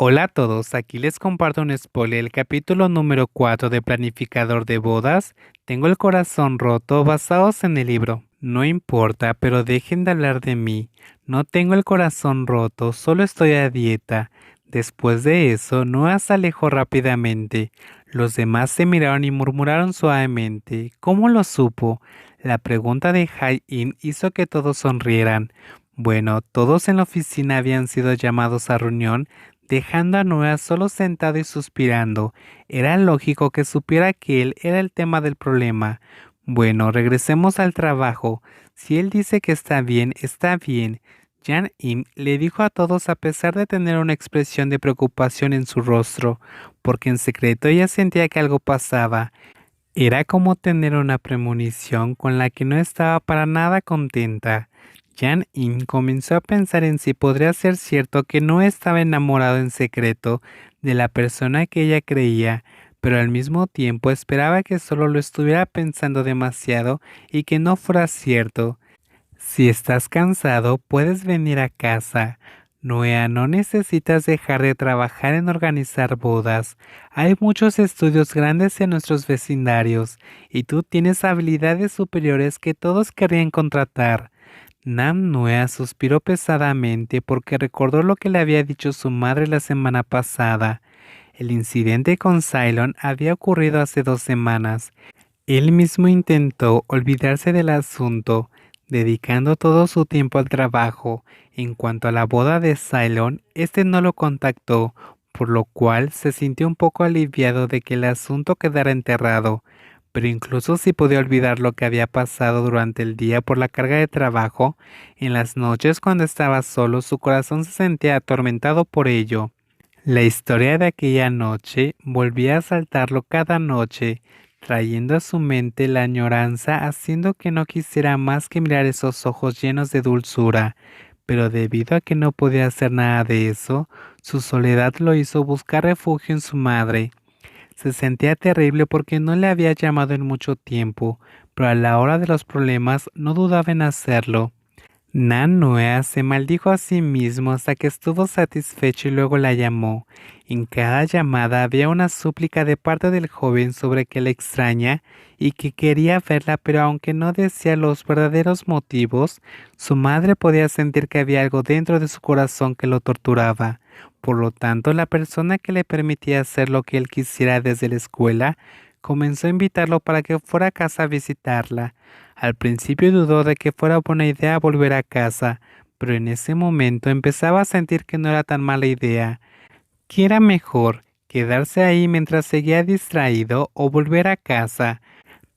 Hola a todos, aquí les comparto un spoiler, el capítulo número 4 de Planificador de Bodas. Tengo el corazón roto basados en el libro. No importa, pero dejen de hablar de mí. No tengo el corazón roto, solo estoy a dieta. Después de eso, Noah se alejó rápidamente. Los demás se miraron y murmuraron suavemente. ¿Cómo lo supo? La pregunta de Hai-In hizo que todos sonrieran. Bueno, todos en la oficina habían sido llamados a reunión dejando a Noah solo sentado y suspirando. Era lógico que supiera que él era el tema del problema. Bueno, regresemos al trabajo. Si él dice que está bien, está bien. Jan Im le dijo a todos a pesar de tener una expresión de preocupación en su rostro, porque en secreto ella sentía que algo pasaba. Era como tener una premonición con la que no estaba para nada contenta. Jan In comenzó a pensar en si podría ser cierto que no estaba enamorado en secreto de la persona que ella creía, pero al mismo tiempo esperaba que solo lo estuviera pensando demasiado y que no fuera cierto. Si estás cansado, puedes venir a casa. Noea, no necesitas dejar de trabajar en organizar bodas. Hay muchos estudios grandes en nuestros vecindarios y tú tienes habilidades superiores que todos querrían contratar. Nam Noea suspiró pesadamente porque recordó lo que le había dicho su madre la semana pasada. El incidente con Cylon había ocurrido hace 2 semanas. Él mismo intentó olvidarse del asunto, dedicando todo su tiempo al trabajo. En cuanto a la boda de Cylon, este no lo contactó, por lo cual se sintió un poco aliviado de que el asunto quedara enterrado. Pero incluso si podía olvidar lo que había pasado durante el día por la carga de trabajo, en las noches cuando estaba solo su corazón se sentía atormentado por ello. La historia de aquella noche volvía a asaltarlo cada noche, trayendo a su mente la añoranza, haciendo que no quisiera más que mirar esos ojos llenos de dulzura. Pero debido a que no podía hacer nada de eso, su soledad lo hizo buscar refugio en su madre. Se sentía terrible porque no le había llamado en mucho tiempo, pero a la hora de los problemas no dudaba en hacerlo. Nanoa se maldijo a sí mismo hasta que estuvo satisfecho y luego la llamó. En cada llamada había una súplica de parte del joven sobre que la extraña y que quería verla, pero aunque no decía los verdaderos motivos, su madre podía sentir que había algo dentro de su corazón que lo torturaba. Por lo tanto, la persona que le permitía hacer lo que él quisiera desde la escuela comenzó a invitarlo para que fuera a casa a visitarla. Al principio dudó de que fuera buena idea volver a casa, pero en ese momento empezaba a sentir que no era tan mala idea, que era mejor quedarse ahí mientras seguía distraído o volver a casa.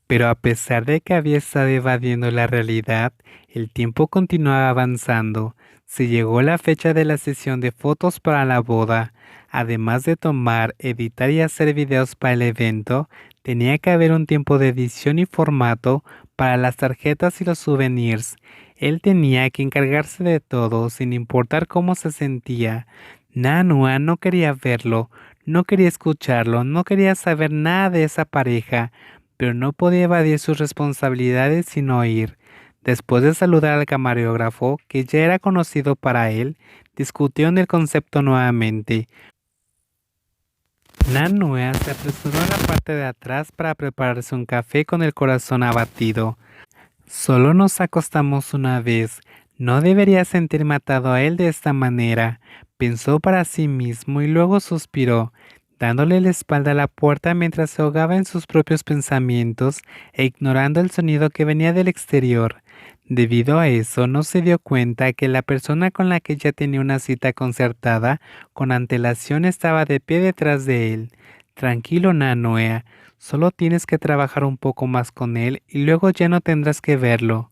Pero a pesar de que había estado evadiendo la realidad, el tiempo continuaba avanzando. Se llegó la fecha de la sesión de fotos para la boda. Además de tomar, editar y hacer videos para el evento, tenía que haber un tiempo de edición y formato para las tarjetas y los souvenirs. Él tenía que encargarse de todo sin importar cómo se sentía. Nanua no quería verlo, no quería escucharlo, no quería saber nada de esa pareja, pero no podía evadir sus responsabilidades sin oír. Después de saludar al camarógrafo, que ya era conocido para él, discutieron el concepto nuevamente. Nanua se apresuró a la parte de atrás para prepararse un café con el corazón abatido. Solo nos acostamos una vez. No debería sentirme atado a él de esta manera, pensó para sí mismo y luego suspiró, dándole la espalda a la puerta mientras se ahogaba en sus propios pensamientos e ignorando el sonido que venía del exterior. Debido a eso, no se dio cuenta que la persona con la que ya tenía una cita concertada con antelación estaba de pie detrás de él. Tranquilo, Nanoea. Solo tienes que trabajar un poco más con él y luego ya no tendrás que verlo.